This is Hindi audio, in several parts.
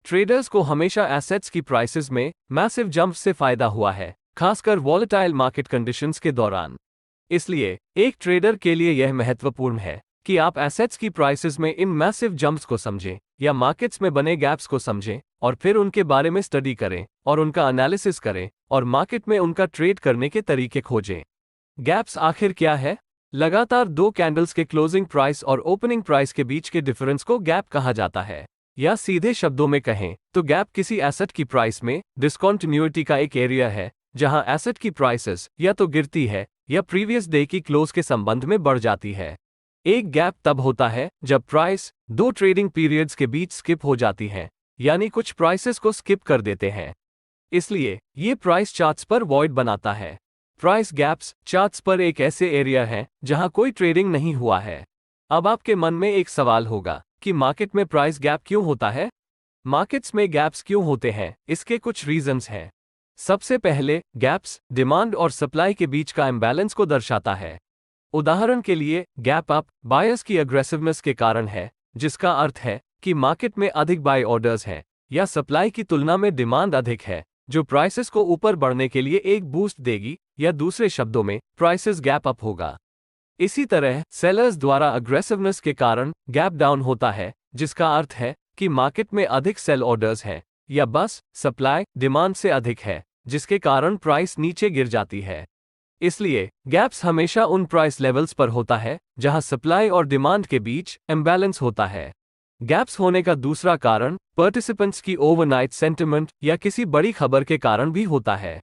ट्रेडर्स को हमेशा एसेट्स की प्राइसेस में मैसिव जंप से फायदा हुआ है, खासकर वॉलेटाइल मार्केट कंडीशंस के दौरान। इसलिए एक ट्रेडर के लिए यह महत्वपूर्ण है कि आप एसेट्स की प्राइसेस में इन मैसिव जंप्स को समझें या मार्केट्स में बने गैप्स को समझें और फिर उनके बारे में स्टडी करें और उनका एनालिसिस करें और मार्केट में उनका ट्रेड करने के तरीके खोजें। गैप्स आखिर क्या है? लगातार दो कैंडल्स के क्लोजिंग प्राइस और ओपनिंग प्राइस के बीच के डिफरेंस को गैप कहा जाता है, या सीधे शब्दों में कहें तो गैप किसी एसेट की प्राइस में डिसकंटिन्यूटी का एक एरिया है जहां एसेट की प्राइसेस या तो गिरती है या प्रीवियस डे की क्लोज के संबंध में बढ़ जाती है। एक गैप तब होता है जब प्राइस दो ट्रेडिंग पीरियड्स के बीच स्किप हो जाती है, यानी कुछ प्राइसेस को स्किप कर देते हैं। इसलिए ये प्राइस चार्ट्स पर वॉइड बनाता है। प्राइस गैप्स चार्ट्स पर एक ऐसे एरिया है जहां कोई ट्रेडिंग नहीं हुआ है। अब आपके मन में एक सवाल होगा कि मार्केट में प्राइस गैप क्यों होता है? मार्केट्स में गैप्स क्यों होते हैं? इसके कुछ रीजंस हैं। सबसे पहले, गैप्स डिमांड और सप्लाई के बीच का इम्बैलेंस को दर्शाता है। उदाहरण के लिए, गैप अप बायर्स की अग्रेसिवनेस के कारण है, जिसका अर्थ है कि मार्केट में अधिक बाय ऑर्डर्स हैं या सप्लाई की तुलना में डिमांड अधिक है, जो प्राइसेस को ऊपर बढ़ने के लिए एक बूस्ट देगी, या दूसरे शब्दों में प्राइसेस गैप अप होगा। इसी तरह सेलर्स द्वारा अग्रेसिवनेस के कारण गैप डाउन होता है, जिसका अर्थ है कि मार्केट में अधिक सेल ऑर्डर्स हैं या बस सप्लाई डिमांड से अधिक है, जिसके कारण प्राइस नीचे गिर जाती है। इसलिए गैप्स हमेशा उन प्राइस लेवल्स पर होता है जहां सप्लाई और डिमांड के बीच इम्बैलेंस होता है। गैप्स होने का दूसरा कारण पार्टिसिपेंट्स की ओवरनाइट सेंटिमेंट या किसी बड़ी खबर के कारण भी होता है।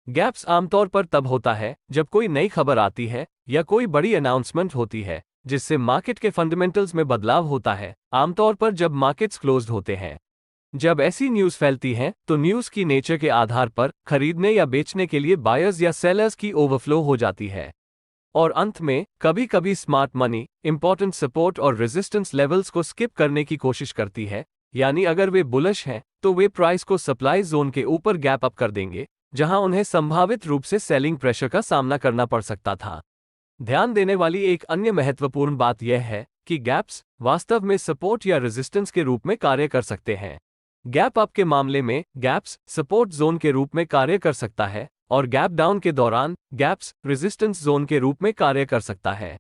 गैप्स आमतौर पर तब होता है जब कोई नई खबर आती है या कोई बड़ी अनाउंसमेंट होती है जिससे मार्केट के फंडामेंटल्स में बदलाव होता है, आमतौर पर जब मार्केट्स क्लोज्ड होते हैं। जब ऐसी न्यूज़ फैलती है तो न्यूज़ की नेचर के आधार पर खरीदने या बेचने के लिए बायर्स या सेलर्स की ओवरफ्लो हो जाती है। और अंत में कभी कभी स्मार्ट मनी इंपॉर्टेंट सपोर्ट और रेजिस्टेंस लेवल्स को स्किप करने की कोशिश करती है, यानी अगर वे बुलिश हैं तो वे प्राइस को सप्लाई जोन के ऊपर गैप अप कर देंगे, जहां उन्हें संभावित रूप से सेलिंग प्रेशर का सामना करना पड़ सकता था। ध्यान देने वाली एक अन्य महत्वपूर्ण बात यह है कि गैप्स वास्तव में सपोर्ट या रेजिस्टेंस के रूप में कार्य कर सकते हैं। गैप अप के मामले में गैप्स सपोर्ट जोन के रूप में कार्य कर सकता है और गैप डाउन के दौरान गैप्स रेजिस्टेंस जोन के रूप में कार्य कर सकता है।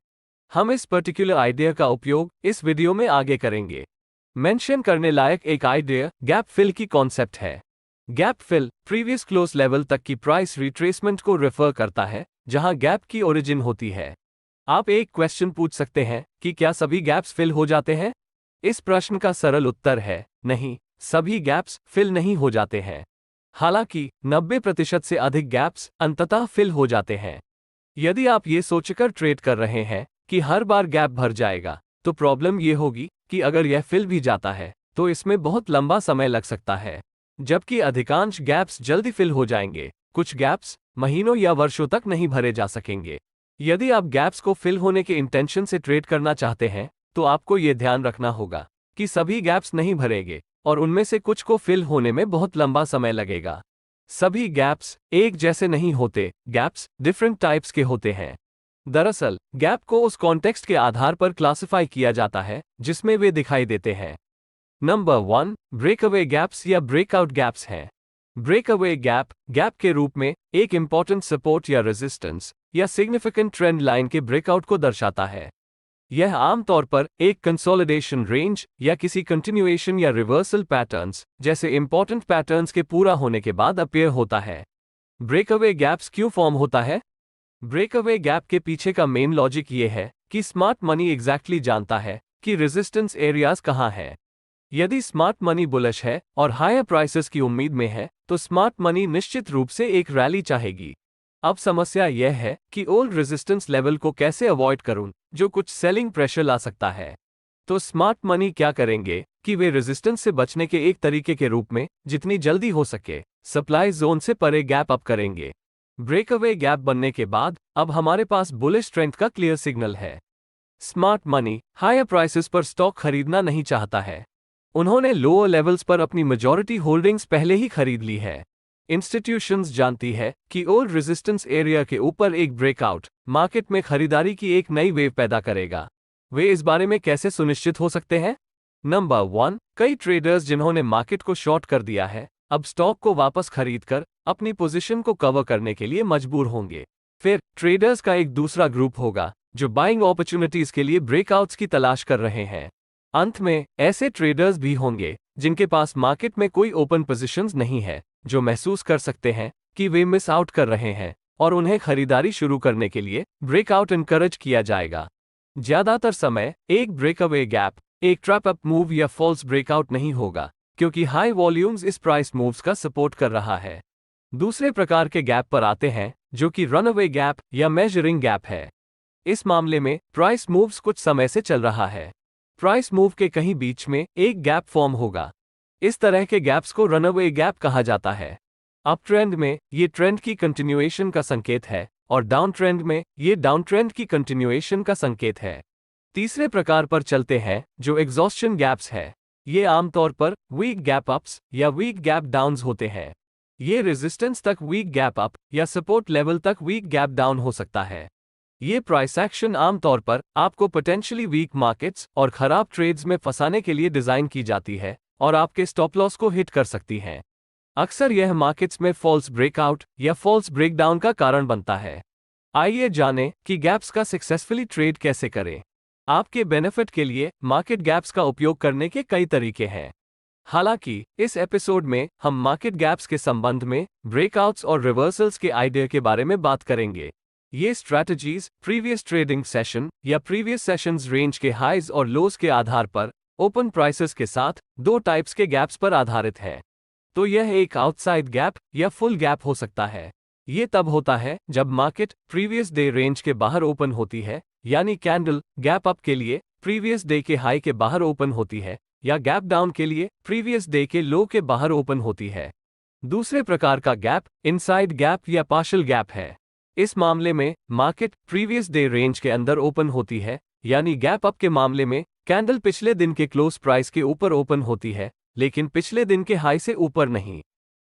हम इस पर्टिकुलर आइडिया का उपयोग इस वीडियो में आगे करेंगे। मेंशन करने लायक एक आइडिया गैप फिल की कॉन्सेप्ट है। Gap fill previous close level तक की प्राइस रिट्रेसमेंट को रेफर करता है जहां गैप की ओरिजिन होती है। आप एक क्वेश्चन पूछ सकते हैं कि क्या सभी गैप्स फिल हो जाते हैं? इस प्रश्न का सरल उत्तर है नहीं, सभी गैप्स फिल नहीं हो जाते हैं। हालांकि 90% से अधिक गैप्स अंततः फिल हो जाते हैं। यदि आप ये सोचकर ट्रेड कर रहे हैं कि हर बार गैप भर जाएगा, तो प्रॉब्लम ये होगी कि अगर यह फिल भी जाता है तो इसमें बहुत लंबा समय लग सकता है, जबकि अधिकांश गैप्स जल्दी फिल हो जाएंगे। कुछ गैप्स महीनों या वर्षों तक नहीं भरे जा सकेंगे। यदि आप गैप्स को फिल होने के इंटेंशन से ट्रेड करना चाहते हैं तो आपको यह ध्यान रखना होगा कि सभी गैप्स नहीं भरेंगे और उनमें से कुछ को फिल होने में बहुत लंबा समय लगेगा। सभी गैप्स एक जैसे नहीं होते, गैप्स डिफरेंट टाइप्स के होते हैं। दरअसल गैप को उस कॉन्टेक्स्ट के आधार पर क्लासिफाई किया जाता है जिसमें वे दिखाई देते हैं। नंबर 1 ब्रेकअवे गैप्स या ब्रेकआउट गैप्स हैं। ब्रेकअवे गैप गैप के रूप में एक इंपॉर्टेंट सपोर्ट या रेजिस्टेंस या सिग्निफिकेंट ट्रेंड लाइन के ब्रेकआउट को दर्शाता है। यह आमतौर पर एक कंसोलिडेशन रेंज या किसी कंटिन्यूएशन या रिवर्सल पैटर्न्स जैसे इंपॉर्टेंट पैटर्न्स के पूरा होने के बाद अपीयर होता है। ब्रेकअवे गैप्स क्यों फॉर्म होता है? ब्रेकअवे गैप के पीछे का मेन लॉजिक ये है कि स्मार्ट मनी एग्जैक्टली जानता है कि रेजिस्टेंस एरियाज कहाँ है। यदि स्मार्ट मनी बुलिश है और हायर प्राइसेस की उम्मीद में है तो स्मार्ट मनी निश्चित रूप से एक रैली चाहेगी। अब समस्या यह है कि ओल्ड रेजिस्टेंस लेवल को कैसे अवॉइड करूं, जो कुछ सेलिंग प्रेशर ला सकता है। तो स्मार्ट मनी क्या करेंगे कि वे रेजिस्टेंस से बचने के एक तरीके के रूप में जितनी जल्दी हो सके सप्लाई जोन से परे गैप अप करेंगे। ब्रेकअवे गैप बनने के बाद अब हमारे पास बुलिश ट्रेंड का क्लियर सिग्नल है। स्मार्ट मनी हायर प्राइसेस पर स्टॉक खरीदना नहीं चाहता है। उन्होंने लोअर लेवल्स पर अपनी मेजॉरिटी होल्डिंग्स पहले ही खरीद ली है। इंस्टीट्यूशंस जानती है कि ओल्ड रेजिस्टेंस एरिया के ऊपर एक ब्रेकआउट मार्केट में खरीदारी की एक नई वेव पैदा करेगा। वे इस बारे में कैसे सुनिश्चित हो सकते हैं? नंबर 1, कई ट्रेडर्स जिन्होंने मार्केट को शॉर्ट कर दिया है अब स्टॉक को वापस खरीदकर अपनी पोजीशन को कवर करने के लिए मजबूर होंगे। फिर ट्रेडर्स का एक दूसरा ग्रुप होगा जो बाइंग अपॉर्चुनिटीज के लिए ब्रेकआउट्स की तलाश कर रहे हैं। अंत में ऐसे ट्रेडर्स भी होंगे जिनके पास मार्केट में कोई ओपन पोजीशंस नहीं है, जो महसूस कर सकते हैं कि वे मिस आउट कर रहे हैं और उन्हें खरीदारी शुरू करने के लिए ब्रेकआउट इनकरेज किया जाएगा। ज्यादातर समय एक ब्रेकअवे गैप, एक ट्रैप अप मूव या फॉल्स ब्रेकआउट नहीं होगा, क्योंकि हाई वॉल्यूम्स इस प्राइस मूव्स का सपोर्ट कर रहा है। दूसरे प्रकार के गैप पर आते हैं जो कि रनअवे गैप या मेजरिंग गैप है। इस मामले में प्राइस मूव्स कुछ समय से चल रहा है। प्राइस मूव के कहीं बीच में एक गैप फॉर्म होगा। इस तरह के गैप्स को रनअवे गैप कहा जाता है। अप ट्रेंड में ये ट्रेंड की कंटिन्यूएशन का संकेत है और डाउन ट्रेंड में ये डाउन ट्रेंड की कंटिन्यूएशन का संकेत है। तीसरे प्रकार पर चलते हैं जो एग्जॉस्शन गैप्स है। ये आमतौर पर वीक गैप अप्स या वीक गैप डाउन्स होते हैं। ये रेजिस्टेंस तक वीक गैप अप या सपोर्ट लेवल तक वीक गैप डाउन हो सकता है। ये प्राइस एक्शन आमतौर पर आपको पोटेंशियली वीक मार्केट्स और खराब ट्रेड्स में फंसाने के लिए डिजाइन की जाती है और आपके स्टॉप लॉस को हिट कर सकती हैं। अक्सर यह मार्केट्स में फॉल्स ब्रेकआउट या फॉल्स ब्रेकडाउन का कारण बनता है। आइए जानें कि गैप्स का सक्सेसफुली ट्रेड कैसे करें। आपके बेनिफिट के लिए मार्केट गैप्स का उपयोग करने के कई तरीके हैं। हालांकि इस एपिसोड में हम मार्केट गैप्स के संबंध में ब्रेकआउट्स और रिवर्सल्स के आइडिया के बारे में बात करेंगे। ये स्ट्रैटेजीज प्रीवियस ट्रेडिंग सेशन या प्रीवियस सेशंस रेंज के हाइज और लोज के आधार पर ओपन प्राइसेस के साथ दो टाइप्स के गैप्स पर आधारित है। तो यह एक आउटसाइड गैप या फुल गैप हो सकता है। ये तब होता है जब मार्केट प्रीवियस डे रेंज के बाहर ओपन होती है, यानी कैंडल गैप अप के लिए प्रीवियस डे के हाई के बाहर ओपन होती है या गैप डाउन के लिए प्रीवियस डे के लो के बाहर ओपन होती है। दूसरे प्रकार का गैप इनसाइड गैप या पार्शियल गैप है। इस मामले में मार्केट प्रीवियस डे रेंज के अंदर ओपन होती है, यानी गैप अप के मामले में कैंडल पिछले दिन के क्लोज प्राइस के ऊपर ओपन होती है, लेकिन पिछले दिन के हाई से ऊपर नहीं।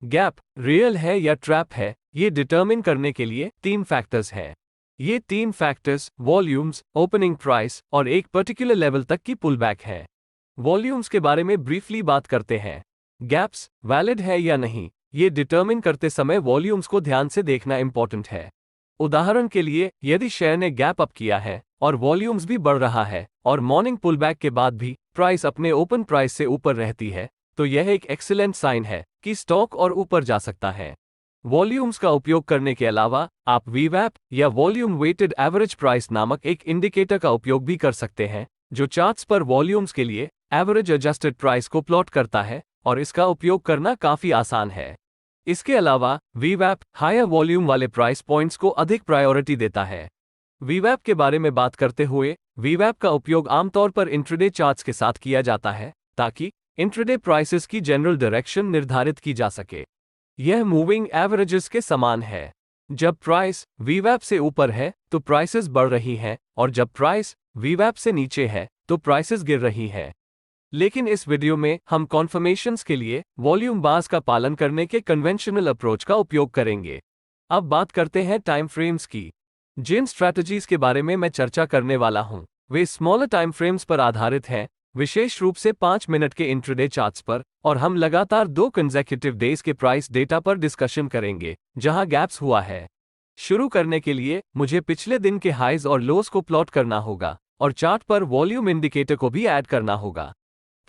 गैप रियल है या ट्रैप है, ये डिटरमिन करने के लिए 3 फैक्टर्स हैं। ये 3 फैक्टर्स वॉल्यूम्स, ओपनिंग प्राइस और एक पर्टिकुलर लेवल तक की पुलबैक है। वॉल्यूम्स के बारे में ब्रीफली बात करते हैं। गैप्स वैलिड है या नहीं, ये डिटरमिन करते समय वॉल्यूम्स को ध्यान से देखना इंपॉर्टेंट है। उदाहरण के लिए, यदि शेयर ने गैप अप किया है और वॉल्यूम्स भी बढ़ रहा है और मॉर्निंग पुलबैक के बाद भी प्राइस अपने ओपन प्राइस से ऊपर रहती है, तो यह एक एक्सीलेंट साइन है कि स्टॉक और ऊपर जा सकता है। वॉल्यूम्स का उपयोग करने के अलावा आप वीवैप या वॉल्यूम वेटेड एवरेज प्राइस नामक एक इंडिकेटर का उपयोग भी कर सकते हैं, जो चार्ट्स पर वॉल्यूम्स के लिए एवरेज एडजस्टेड प्राइस को प्लॉट करता है और इसका उपयोग करना काफी आसान है। इसके अलावा वीवैप हायर वॉल्यूम वाले प्राइस पॉइंट्स को अधिक प्रायोरिटी देता है। वीवैप के बारे में बात करते हुए, वीवैप का उपयोग आमतौर पर इंट्राडे चार्ट्स के साथ किया जाता है ताकि इंट्राडे प्राइसेस की जनरल डायरेक्शन निर्धारित की जा सके। यह मूविंग एवरेजेस के समान है। जब प्राइस वीवैप से ऊपर है तो प्राइसेस बढ़ रही हैं और जब प्राइस वीवैप से नीचे है तो प्राइसेस गिर रही हैं। लेकिन इस वीडियो में हम कॉन्फर्मेशंस के लिए वॉल्यूम बार्स का पालन करने के कन्वेंशनल अप्रोच का उपयोग करेंगे। अब बात करते हैं टाइम फ्रेम्स की। जिन स्ट्रैटेजीज के बारे में मैं चर्चा करने वाला हूं, वे स्मॉलर टाइम फ्रेम्स पर आधारित हैं, विशेष रूप से 5 मिनट के इंट्राडे चार्ट्स पर, और हम लगातार 2 कंसेक्यूटिव डेज के प्राइस डेटा पर डिस्कशन करेंगे जहां गैप्स हुआ है। शुरू करने के लिए मुझे पिछले दिन के हाइज और लोस को प्लॉट करना होगा और चार्ट पर वॉल्यूम इंडिकेटर को भी ऐड करना होगा।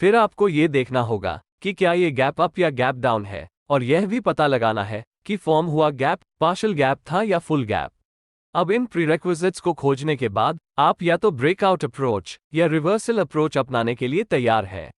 फिर आपको ये देखना होगा कि क्या ये गैप अप या गैप डाउन है, और यह भी पता लगाना है कि फॉर्म हुआ गैप पार्शियल गैप था या फुल गैप। अब इन प्रीरेक्विजिट्स को खोजने के बाद आप या तो ब्रेकआउट अप्रोच या रिवर्सल अप्रोच अपनाने के लिए तैयार हैं।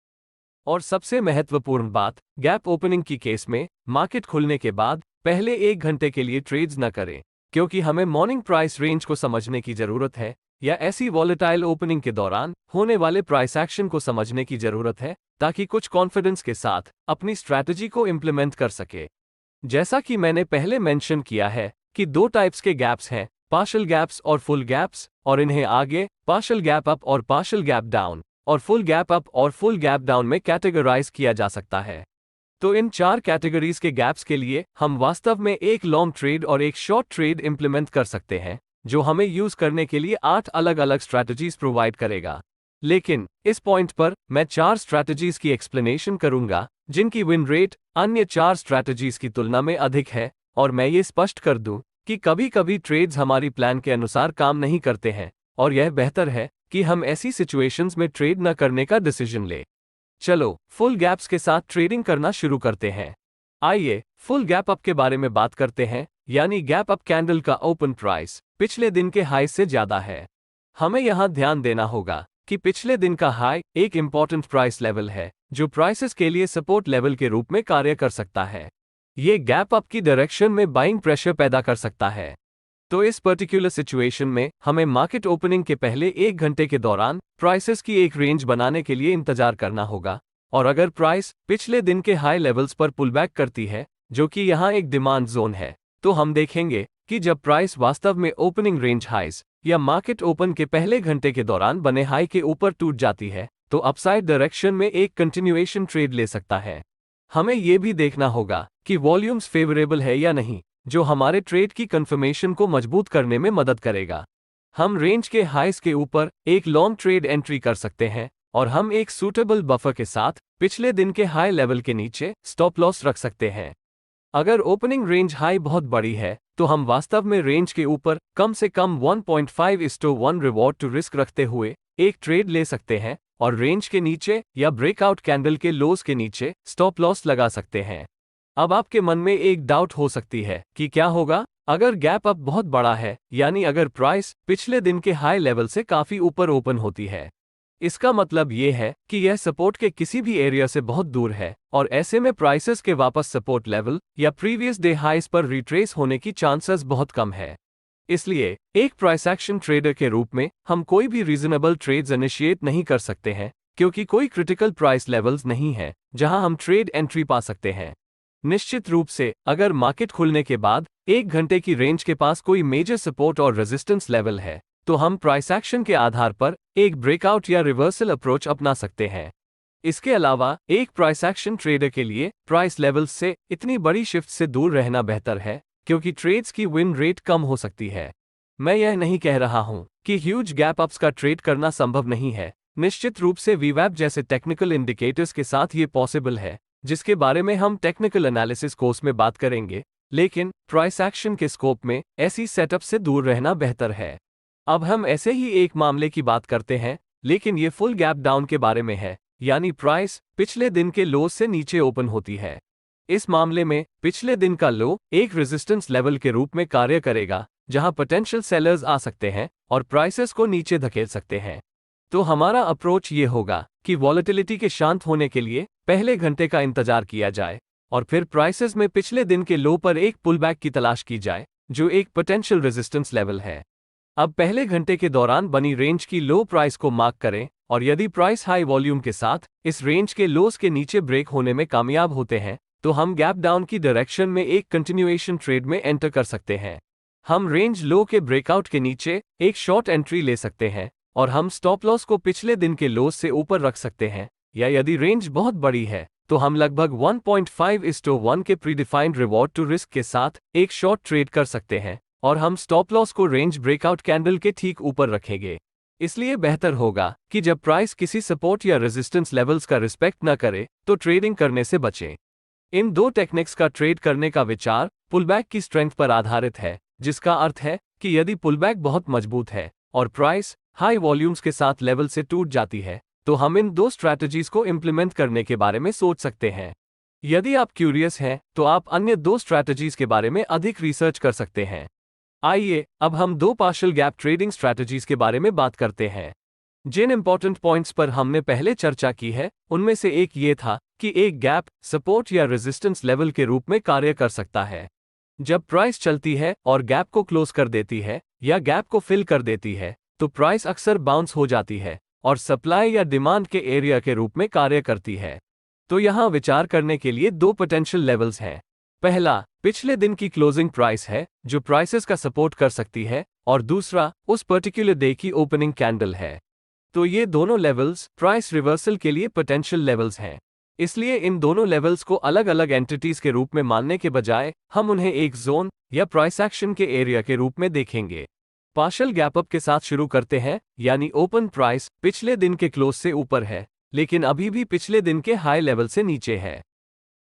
और सबसे महत्वपूर्ण बात, गैप ओपनिंग की केस में मार्केट खुलने के बाद पहले 1 घंटे के लिए ट्रेड्स न करें, क्योंकि हमें मॉर्निंग प्राइस रेंज को समझने की जरूरत है या ऐसी वॉलेटाइल ओपनिंग के दौरान होने वाले प्राइस एक्शन को समझने की जरूरत है ताकि कुछ कॉन्फिडेंस के साथ अपनी स्ट्रैटेजी को इंप्लीमेंट कर सके। जैसा कि मैंने पहले मेंशन किया है कि 2 टाइप्स के गैप्स हैं, पार्शियल गैप्स और फुल गैप्स, और इन्हें आगे पार्शियल गैप अप और पार्शियल गैप डाउन और फुल गैप अप और फुल गैप डाउन में कैटेगराइज किया जा सकता है। तो इन 4 कैटेगरीज के गैप्स के लिए हम वास्तव में एक लॉन्ग ट्रेड और एक शॉर्ट ट्रेड इंप्लीमेंट कर सकते हैं, जो हमें यूज करने के लिए 8 अलग अलग स्ट्रैटेजीज प्रोवाइड करेगा। लेकिन इस पॉइंट पर मैं 4 स्ट्रैटेजीज की एक्सप्लेनेशन करूंगा जिनकी विन रेट अन्य 4 स्ट्रैटेजीज की तुलना में अधिक है, और मैं ये स्पष्ट कर दूं कि कभी कभी ट्रेड्स हमारी प्लान के अनुसार काम नहीं करते हैं, और यह बेहतर है कि हम ऐसी सिचुएशंस में ट्रेड न करने का डिसीजन ले। चलो फुल गैप्स के साथ ट्रेडिंग करना शुरू करते हैं। आइए फुल गैप अप के बारे में बात करते हैं, यानी गैप अप कैंडल का ओपन प्राइस पिछले दिन के हाई से ज्यादा है। हमें यहां ध्यान देना होगा कि पिछले दिन का हाई एक इंपॉर्टेंट प्राइस लेवल है जो प्राइसेस के लिए सपोर्ट लेवल के रूप में कार्य कर सकता है। ये गैप अप की डायरेक्शन में बाइंग प्रेशर पैदा कर सकता है। तो इस पर्टिकुलर सिचुएशन में हमें मार्केट ओपनिंग के पहले 1 घंटे के दौरान प्राइसेस की एक रेंज बनाने के लिए इंतजार करना होगा, और अगर प्राइस पिछले दिन के हाई लेवल्स पर पुल बैक करती है, जो कि यहाँ एक डिमांड जोन है, तो हम देखेंगे कि जब प्राइस वास्तव में ओपनिंग रेंज हाइज या मार्केट ओपन के पहले घंटे के दौरान बने हाई के ऊपर टूट जाती है, तो अपसाइड डायरेक्शन में एक कंटिन्यूएशन ट्रेड ले सकता है। हमें यह भी देखना होगा कि वॉल्यूम्स फेवरेबल है या नहीं, जो हमारे ट्रेड की कंफर्मेशन को मजबूत करने में मदद करेगा। हम रेंज के हाइस के ऊपर एक लॉन्ग ट्रेड एंट्री कर सकते हैं, और हम एक सूटेबल बफर के साथ पिछले दिन के हाई लेवल के नीचे स्टॉप लॉस रख सकते हैं। अगर ओपनिंग रेंज हाई बहुत बड़ी है, तो हम वास्तव में रेंज के ऊपर कम से कम 1.5:1 रिवॉर्ड टू रिस्क रखते हुए एक ट्रेड ले सकते हैं, और रेंज के नीचे या ब्रेकआउट कैंडल के लोज के नीचे स्टॉप लॉस लगा सकते हैं। अब आपके मन में एक डाउट हो सकती है कि क्या होगा अगर गैप अप बहुत बड़ा है, यानी अगर प्राइस पिछले दिन के हाई लेवल से काफी ऊपर ओपन होती है। इसका मतलब ये है कि यह सपोर्ट के किसी भी एरिया से बहुत दूर है, और ऐसे में प्राइसेस के वापस सपोर्ट लेवल या प्रीवियस डे हाइस पर रिट्रेस होने की चांसेस बहुत कम है। इसलिए एक प्राइस एक्शन ट्रेडर के रूप में हम कोई भी रीजनेबल ट्रेड्स इनिशिएट नहीं कर सकते हैं, क्योंकि कोई क्रिटिकल प्राइस लेवल्स नहीं है जहां हम ट्रेड एंट्री पा सकते हैं। निश्चित रूप से अगर मार्केट खुलने के बाद 1 घंटे की रेंज के पास कोई मेजर सपोर्ट और रेजिस्टेंस लेवल है, तो हम प्राइस एक्शन के आधार पर एक ब्रेकआउट या रिवर्सल अप्रोच अपना सकते हैं। इसके अलावा एक प्राइस एक्शन ट्रेडर के लिए प्राइस लेवल्स से इतनी बड़ी शिफ्ट से दूर रहना बेहतर है, क्योंकि ट्रेड्स की विन रेट कम हो सकती है। मैं यह नहीं कह रहा हूं कि ह्यूज गैप अप्स का ट्रेड करना संभव नहीं है। निश्चित रूप से वीवैप जैसे टेक्निकल इंडिकेटर्स के साथ ये पॉसिबल है, जिसके बारे में हम टेक्निकल एनालिसिस कोर्स में बात करेंगे, लेकिन प्राइस एक्शन के स्कोप में ऐसी सेटअप से दूर रहना बेहतर है। अब हम ऐसे ही एक मामले की बात करते हैं, लेकिन ये फुल गैप डाउन के बारे में है, यानी प्राइस पिछले दिन के लो से नीचे ओपन होती है। इस मामले में पिछले दिन का लो एक रेजिस्टेंस लेवल के रूप में कार्य करेगा, जहां पोटेंशियल सेलर्स आ सकते हैं और प्राइसेस को नीचे धकेल सकते हैं। तो हमारा अप्रोच ये होगा कि वॉलेटिलिटी के शांत होने के लिए पहले घंटे का इंतजार किया जाए, और फिर प्राइसेस में पिछले दिन के लो पर एक पुलबैक की तलाश की जाए, जो एक पोटेंशियल रेजिस्टेंस लेवल है। अब पहले घंटे के दौरान बनी रेंज की लो प्राइस को मार्क करें, और यदि प्राइस हाई वॉल्यूम के साथ इस रेंज के लोस के नीचे ब्रेक होने में कामयाब होते हैं, तो हम गैप डाउन की डायरेक्शन में एक कंटिन्यूएशन ट्रेड में एंटर कर सकते हैं। हम रेंज लो के ब्रेकआउट के नीचे एक शॉर्ट एंट्री ले सकते हैं, और हम स्टॉप लॉस को पिछले दिन के लोस से ऊपर रख सकते हैं, या यदि रेंज बहुत बड़ी है तो हम लगभग 1.5:1 के प्रीडिफाइंड रिवॉर्ड टू रिस्क के साथ एक शॉर्ट ट्रेड कर सकते हैं, और हम स्टॉप लॉस को रेंज ब्रेकआउट कैंडल के ठीक ऊपर रखेंगे। इसलिए बेहतर होगा कि जब प्राइस किसी सपोर्ट या रेजिस्टेंस लेवल्स का रिस्पेक्ट न करे, तो ट्रेडिंग करने से बचें। इन दो टेक्निक्स का ट्रेड करने का विचार पुलबैक की स्ट्रेंथ पर आधारित है, जिसका अर्थ है कि यदि पुलबैक बहुत मजबूत है और प्राइस हाई वॉल्यूम्स के साथ लेवल से टूट जाती है, तो हम इन दो स्ट्रैटेजीज को इंप्लीमेंट करने के बारे में सोच सकते हैं। यदि आप क्यूरियस हैं, तो आप अन्य दो स्ट्रैटेजीज के बारे में अधिक रिसर्च कर सकते हैं। आइए अब हम दो पार्शियल गैप ट्रेडिंग स्ट्रैटेजीज के बारे में बात करते हैं। जिन इंपॉर्टेंट पॉइंट्स पर हमने पहले चर्चा की है, उनमें से एक ये था कि एक गैप सपोर्ट या रेजिस्टेंस लेवल के रूप में कार्य कर सकता है। जब प्राइस चलती है और गैप को क्लोज कर देती है या गैप को फिल कर देती है, तो प्राइस अक्सर बाउंस हो जाती है और सप्लाई या डिमांड के एरिया के रूप में कार्य करती है। तो यहाँ विचार करने के लिए दो पोटेंशियल लेवल्स हैं। पहला पिछले दिन की क्लोजिंग प्राइस है, जो प्राइसेस का सपोर्ट कर सकती है, और दूसरा उस पर्टिकुलर डे की ओपनिंग कैंडल है। तो ये दोनों लेवल्स प्राइस रिवर्सल के लिए पोटेंशियल लेवल्स हैं। इसलिए इन दोनों लेवल्स को अलग अलग एंटिटीज के रूप में मानने के बजाय हम उन्हें एक जोन या प्राइस एक्शन के एरिया के रूप में देखेंगे। पार्शियल गैप अप के साथ शुरू करते हैं, यानी ओपन प्राइस पिछले दिन के क्लोज से ऊपर है, लेकिन अभी भी पिछले दिन के हाई लेवल से नीचे है।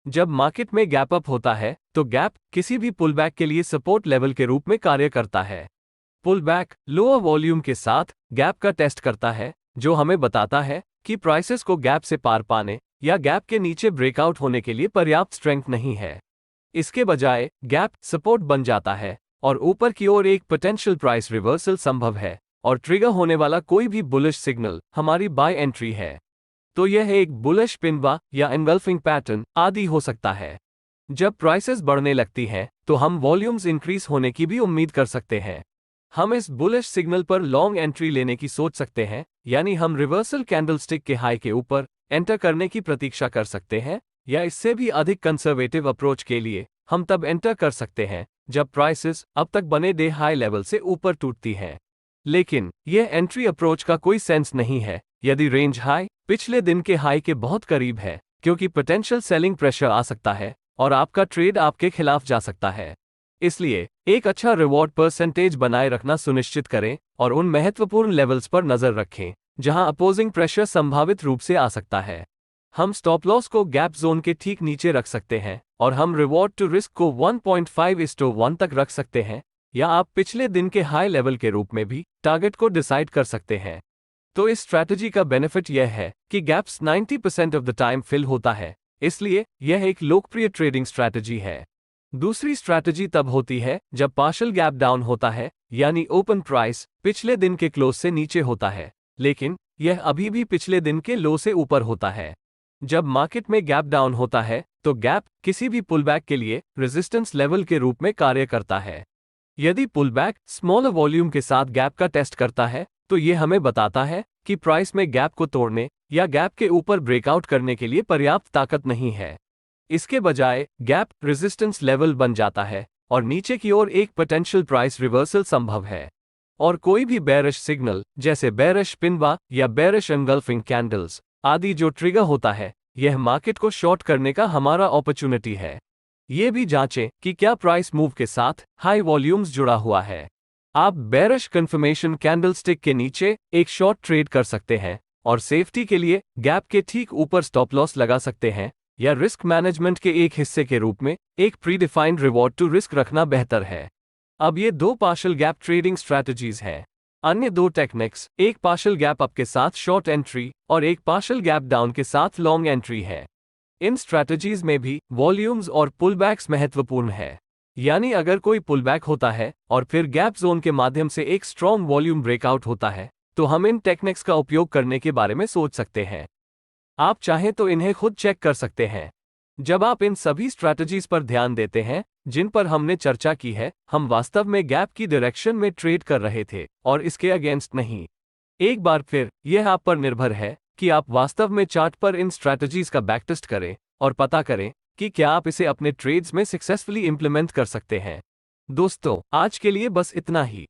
जब मार्केट में गैप अप होता है तो गैप किसी भी पुलबैक के लिए सपोर्ट लेवल के रूप में कार्य करता है। पुलबैक लोअर वॉल्यूम के साथ गैप का टेस्ट करता है, जो हमें बताता है कि प्राइसेस को गैप से पार पाने या गैप के नीचे ब्रेकआउट होने के लिए पर्याप्त स्ट्रेंथ नहीं है। इसके बजाय गैप सपोर्ट बन जाता है और ऊपर की ओर एक पोटेंशियल प्राइस रिवर्सल संभव है और ट्रिगर होने वाला कोई भी बुलिश सिग्नल हमारी बाय एंट्री है। तो यह एक बुलिश पिनबा या एनगल्फिंग पैटर्न आदि हो सकता है। जब प्राइसेस बढ़ने लगती हैं तो हम वॉल्यूम्स इंक्रीज होने की भी उम्मीद कर सकते हैं। हम इस बुलिश सिग्नल पर लॉन्ग एंट्री लेने की सोच सकते हैं, यानी हम रिवर्सल कैंडलस्टिक के हाई के ऊपर एंटर करने की प्रतीक्षा कर सकते हैं, या इससे भी अधिक कंजर्वेटिव अप्रोच के लिए हम तब एंटर कर सकते हैं जब प्राइसेस अब तक बने डे हाई लेवल से ऊपर टूटती हैं। लेकिन यह एंट्री अप्रोच का कोई सेंस नहीं है यदि रेंज हाई पिछले दिन के हाई के बहुत करीब है, क्योंकि पोटेंशियल सेलिंग प्रेशर आ सकता है और आपका ट्रेड आपके खिलाफ जा सकता है। इसलिए एक अच्छा रिवॉर्ड परसेंटेज बनाए रखना सुनिश्चित करें और उन महत्वपूर्ण लेवल्स पर नजर रखें जहां अपोजिंग प्रेशर संभावित रूप से आ सकता है। हम स्टॉप लॉस को गैप जोन के ठीक नीचे रख सकते हैं और हम रिवॉर्ड टू रिस्क को 1.5:1 तक रख सकते हैं, या आप पिछले दिन के हाई लेवल के रूप में भी टारगेट को डिसाइड कर सकते हैं। तो इस स्ट्रैटेजी का बेनिफिट यह है कि gaps 90% of the time fill होता है, इसलिए यह एक लोकप्रिय ट्रेडिंग स्ट्रैटेजी है। दूसरी स्ट्रैटेजी तब होती है जब पार्शियल गैप डाउन होता है, यानी ओपन प्राइस पिछले दिन के क्लोज से नीचे होता है, लेकिन यह अभी भी पिछले दिन के लो से ऊपर होता है। जब मार्केट में गैप डाउन होता है तो गैप किसी भी पुलबैक के लिए रेजिस्टेंस लेवल के रूप में कार्य करता है। यदि पुलबैक स्मॉलर वॉल्यूम के साथ गैप का टेस्ट करता है तो यह हमें बताता है कि प्राइस में गैप को तोड़ने या गैप के ऊपर ब्रेकआउट करने के लिए पर्याप्त ताकत नहीं है। इसके बजाय गैप रेजिस्टेंस लेवल बन जाता है और नीचे की ओर एक पोटेंशियल प्राइस रिवर्सल संभव है। और कोई भी बेरिश सिग्नल जैसे बेरिश पिनबा या बेरिश एनगल्फिंग कैंडल्स आदि जो ट्रिगर होता है, यह मार्केट को शॉर्ट करने का हमारा अपॉर्चुनिटी है। ये भी जांचें कि क्या प्राइस मूव के साथ हाई वॉल्यूम्स जुड़ा हुआ है। आप बेरिश कंफर्मेशन कैंडलस्टिक के नीचे एक शॉर्ट ट्रेड कर सकते हैं और सेफ्टी के लिए गैप के ठीक ऊपर स्टॉप लॉस लगा सकते हैं, या रिस्क मैनेजमेंट के एक हिस्से के रूप में एक प्रीडिफाइंड रिवॉर्ड टू रिस्क रखना बेहतर है। अब ये दो पार्शियल गैप ट्रेडिंग स्ट्रैटेजीज हैं। अन्य दो टेक्निक्स एक पार्शियल गैप अप के साथ शॉर्ट एंट्री और एक पार्शियल गैप डाउन के साथ लॉन्ग एंट्री है। इन स्ट्रैटेजीज में भी वॉल्यूम्स और पुलबैक्स महत्वपूर्ण है, यानी अगर कोई पुलबैक होता है और फिर गैप जोन के माध्यम से एक स्ट्रॉन्ग वॉल्यूम ब्रेकआउट होता है तो हम इन टेक्निक्स का उपयोग करने के बारे में सोच सकते हैं। आप चाहें तो इन्हें खुद चेक कर सकते हैं। जब आप इन सभी स्ट्रैटेजीज पर ध्यान देते हैं जिन पर हमने चर्चा की है, हम वास्तव में गैप की डायरेक्शन में ट्रेड कर रहे थे और इसके अगेंस्ट नहीं। एक बार फिर यह आप पर निर्भर है कि आप वास्तव में चार्ट पर इन स्ट्रैटेजीज का बैकटेस्ट करें और पता करें कि क्या आप इसे अपने ट्रेड्स में सक्सेसफुली इंप्लीमेंट कर सकते हैं। दोस्तों, आज के लिए बस इतना ही।